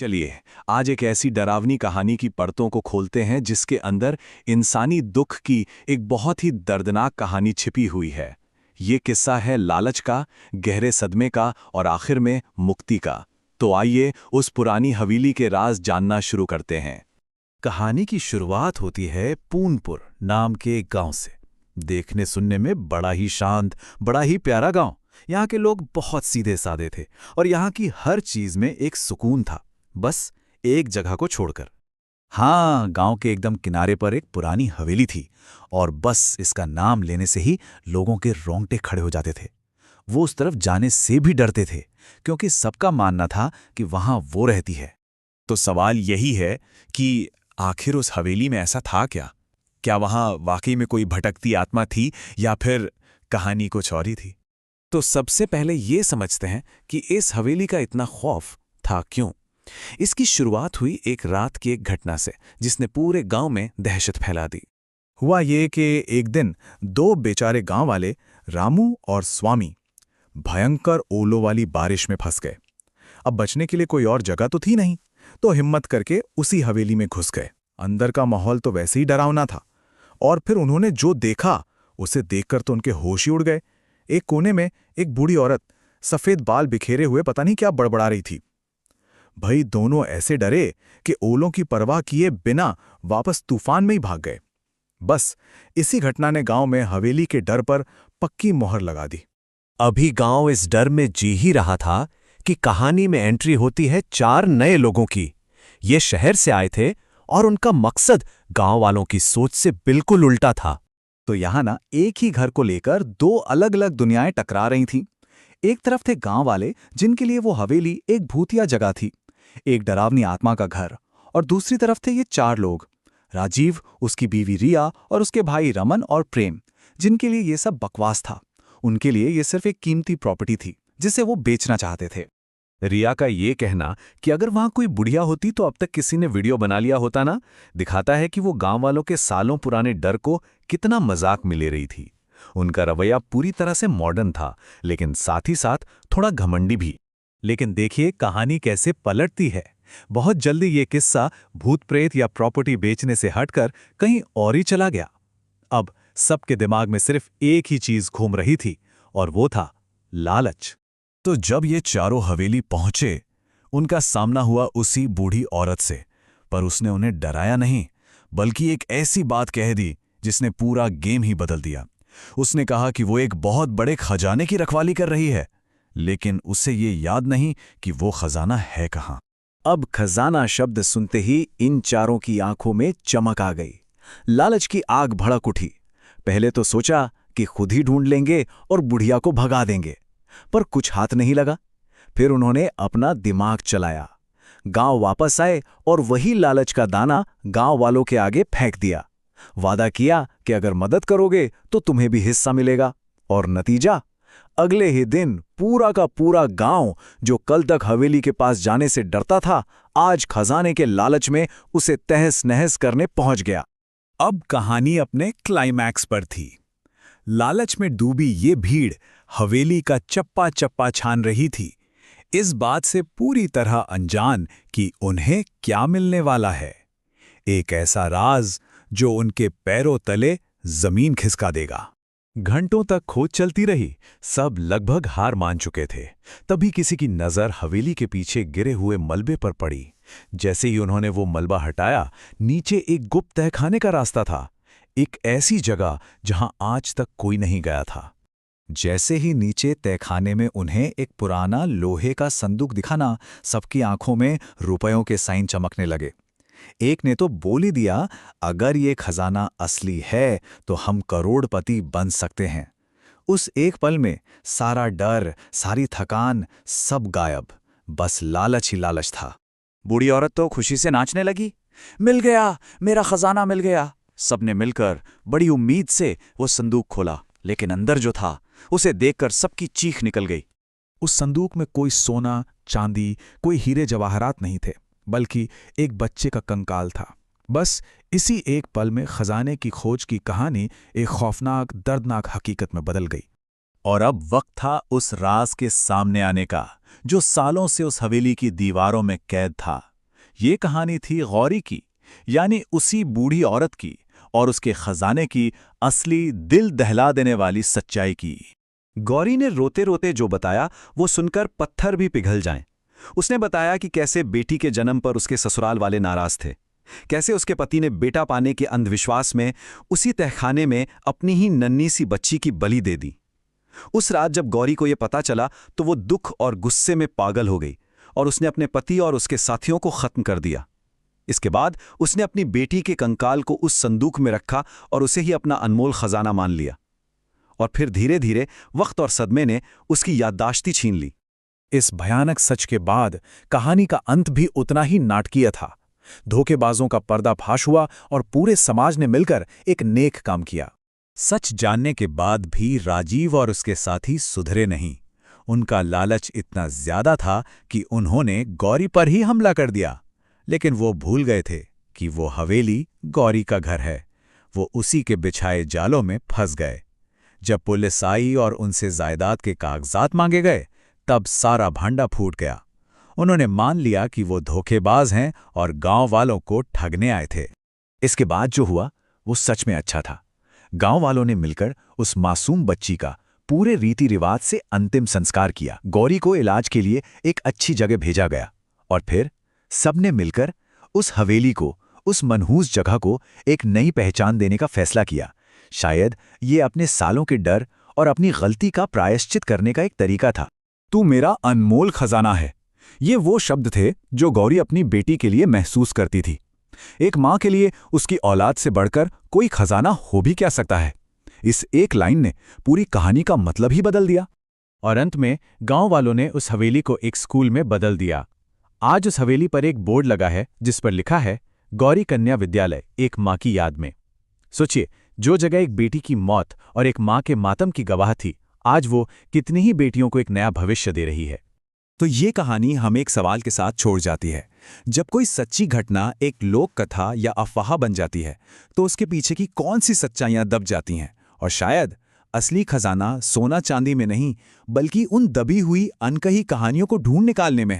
चलिए, आज एक ऐसी डरावनी कहानी की परतों को खोलते हैं जिसके अंदर इंसानी दुख की एक बहुत ही दर्दनाक कहानी छिपी हुई है। ये किस्सा है लालच का, गहरे सदमे का और आखिर में मुक्ति का। तो आइए उस पुरानी हवेली के राज जानना शुरू करते हैं। कहानी की शुरुआत होती है पूनपुर नाम के एक गांव से। देखने सुनने में बड़ा ही शांत, बड़ा ही प्यारा गांव। यहाँ के लोग बहुत सीधे साधे थे और यहाँ की हर चीज में एक सुकून था, बस एक जगह को छोड़कर। हाँ, गांव के एकदम किनारे पर एक पुरानी हवेली थी और बस इसका नाम लेने से ही लोगों के रोंगटे खड़े हो जाते थे। वो उस तरफ जाने से भी डरते थे क्योंकि सबका मानना था कि वहां वो रहती है। तो सवाल यही है कि आखिर उस हवेली में ऐसा था क्या? क्या वहां वाकई में कोई भटकती आत्मा थी या फिर कहानी कुछ और ही थी? तो सबसे पहले ये समझते हैं कि इस हवेली का इतना खौफ था क्यों। इसकी शुरुआत हुई एक रात की एक घटना से जिसने पूरे गांव में दहशत फैला दी। हुआ ये कि एक दिन दो बेचारे गांव वाले रामू और स्वामी भयंकर ओलों वाली बारिश में फंस गए। अब बचने के लिए कोई और जगह तो थी नहीं, तो हिम्मत करके उसी हवेली में घुस गए। अंदर का माहौल तो वैसे ही डरावना था और फिर उन्होंने जो देखा उसे देखकर तो उनके होश ही उड़ गए। एक कोने में एक बूढ़ी औरत सफेद बाल बिखेरे हुए पता नहीं क्या बड़बड़ा रही थी। भाई दोनों ऐसे डरे कि ओलों की परवाह किए बिना वापस तूफान में ही भाग गए। बस इसी घटना ने गांव में हवेली के डर पर पक्की मोहर लगा दी। अभी गांव इस डर में जी ही रहा था कि कहानी में एंट्री होती है चार नए लोगों की। ये शहर से आए थे और उनका मकसद गांव वालों की सोच से बिल्कुल उल्टा था। तो यहां ना एक ही घर को लेकर दो अलग अलग दुनियाएं टकरा रही थीं। एक तरफ थे गांव वाले जिनके लिए वो हवेली एक भूतिया जगह थी, एक डरावनी आत्मा का घर, और दूसरी तरफ थे ये चार लोग, राजीव, उसकी बीवी रिया और उसके भाई रमन और प्रेम, जिनके लिए ये सब बकवास था। उनके लिए ये सिर्फ एक कीमती प्रॉपर्टी थी जिसे वो बेचना चाहते थे। रिया का ये कहना कि अगर वहां कोई बुढ़िया होती तो अब तक किसी ने वीडियो बना लिया होता ना, दिखाता है कि वो गांव वालों के सालों पुराने डर को कितना मजाक में ले रही थी। उनका रवैया पूरी तरह से मॉडर्न था, लेकिन साथ ही साथ थोड़ा घमंडी भी। लेकिन देखिए कहानी कैसे पलटती है। बहुत जल्दी ये किस्सा भूत प्रेत या प्रॉपर्टी बेचने से हटकर कहीं और ही चला गया। अब सबके दिमाग में सिर्फ एक ही चीज घूम रही थी और वो था लालच। तो जब ये चारों हवेली पहुंचे, उनका सामना हुआ उसी बूढ़ी औरत से, पर उसने उन्हें डराया नहीं, बल्कि एक ऐसी बात कह दी जिसने पूरा गेम ही बदल दिया। उसने कहा कि वो एक बहुत बड़े खजाने की रखवाली कर रही है, लेकिन उसे ये याद नहीं कि वो खजाना है कहाँ। अब खजाना शब्द सुनते ही इन चारों की आंखों में चमक आ गई। लालच की आग भड़क उठी। पहले तो सोचा कि खुद ही ढूंढ लेंगे और बुढ़िया को भगा देंगे, पर कुछ हाथ नहीं लगा। फिर उन्होंने अपना दिमाग चलाया, गांव वापस आए और वही लालच का दाना गांव वालों के आगे फेंक दिया। वादा किया कि अगर मदद करोगे तो तुम्हें भी हिस्सा मिलेगा। और नतीजा, अगले ही दिन पूरा का पूरा गांव, जो कल तक हवेली के पास जाने से डरता था, आज खजाने के लालच में उसे तहस नहस करने पहुंच गया। अब कहानी अपने क्लाइमैक्स पर थी। लालच में डूबी ये भीड़ हवेली का चप्पा चप्पा छान रही थी, इस बात से पूरी तरह अनजान कि उन्हें क्या मिलने वाला है। एक ऐसा राज जो उनके पैरों तले जमीन खिसका देगा। घंटों तक खोज चलती रही, सब लगभग हार मान चुके थे। तभी किसी की नजर हवेली के पीछे गिरे हुए मलबे पर पड़ी। जैसे ही उन्होंने वो मलबा हटाया, नीचे एक गुप्त तहखाने का रास्ता था, एक ऐसी जगह जहां आज तक कोई नहीं गया था। जैसे ही नीचे तहखाने में उन्हें एक पुराना लोहे का संदूक दिखा ना, सबकी आंखों में रुपयों के साइन चमकने लगे। एक ने तो बोल ही दिया, अगर ये खजाना असली है तो हम करोड़पति बन सकते हैं। उस एक पल में सारा डर, सारी थकान, सब गायब। बस लालच ही लालच था। बूढ़ी औरत तो खुशी से नाचने लगी। मिल गया, मेरा खजाना मिल गया। सबने मिलकर बड़ी उम्मीद से वो संदूक खोला, लेकिन अंदर जो था उसे देखकर सबकी चीख निकल गई। उस संदूक में कोई सोना, चांदी, कोई हीरे जवाहरात नहीं थे, बल्कि एक बच्चे का कंकाल था। बस इसी एक पल में खजाने की खोज की कहानी एक खौफनाक, दर्दनाक हकीकत में बदल गई। और अब वक्त था उस राज के सामने आने का, जो सालों से उस हवेली की दीवारों में कैद था। ये कहानी थी गौरी की, यानी उसी बूढ़ी औरत की और उसके खजाने की असली दिल दहला देने वाली सच्चाई की। गौरी ने रोते रोते जो बताया वो सुनकर पत्थर भी पिघल जाएं। उसने बताया कि कैसे बेटी के जन्म पर उसके ससुराल वाले नाराज थे, कैसे उसके पति ने बेटा पाने के अंधविश्वास में उसी तहखाने में अपनी ही नन्ही सी बच्ची की बलि दे दी। उस रात जब गौरी को यह पता चला तो वो दुख और गुस्से में पागल हो गई और उसने अपने पति और उसके साथियों को खत्म कर दिया। इसके बाद उसने अपनी बेटी के कंकाल को उस संदूक में रखा और उसे ही अपना अनमोल खजाना मान लिया। और फिर धीरे धीरे वक्त और सदमे ने उसकी याददाश्ती छीन ली। इस भयानक सच के बाद कहानी का अंत भी उतना ही नाटकीय था। धोखेबाजों का पर्दाफाश हुआ और पूरे समाज ने मिलकर एक नेक काम किया। सच जानने के बाद भी राजीव और उसके साथी सुधरे नहीं। उनका लालच इतना ज्यादा था कि उन्होंने गौरी पर ही हमला कर दिया। लेकिन वो भूल गए थे कि वो हवेली गौरी का घर है। वो उसी के बिछाए जालों में फंस गए। जब पुलिस आई और उनसे जायदाद के कागजात मांगे गए, तब सारा भांडा फूट गया। उन्होंने मान लिया कि वो धोखेबाज हैं और गांव वालों को ठगने आए थे। इसके बाद जो हुआ वो सच में अच्छा था। गांव वालों ने मिलकर उस मासूम बच्ची का पूरे रीति रिवाज से अंतिम संस्कार किया। गौरी को इलाज के लिए एक अच्छी जगह भेजा गया और फिर सबने मिलकर उस हवेली को, उस मनहूस जगह को एक नई पहचान देने का फैसला किया। शायद ये अपने सालों के डर और अपनी गलती का प्रायश्चित करने का एक तरीका था। तू मेरा अनमोल खजाना है, ये वो शब्द थे जो गौरी अपनी बेटी के लिए महसूस करती थी। एक माँ के लिए उसकी औलाद से बढ़कर कोई खजाना हो भी क्या सकता है। इस एक लाइन ने पूरी कहानी का मतलब ही बदल दिया। और अंत में गांव वालों ने उस हवेली को एक स्कूल में बदल दिया। आज उस हवेली पर एक बोर्ड लगा है जिस पर लिखा है गौरी कन्या विद्यालय, एक माँ की याद में। सोचिए, जो जगह एक बेटी की मौत और एक माँ के मातम की गवाह थी, आज वो कितनी ही बेटियों को एक नया भविष्य दे रही है। तो ये कहानी हमें एक सवाल के साथ छोड़ जाती है। जब कोई सच्ची घटना एक लोक कथा या अफवाह बन जाती है, तो उसके पीछे की कौन सी सच्चाइयां दब जाती हैं? और शायद असली खजाना सोना चांदी में नहीं, बल्कि उन दबी हुई अनकही कहानियों को ढूंढ निकालने में है।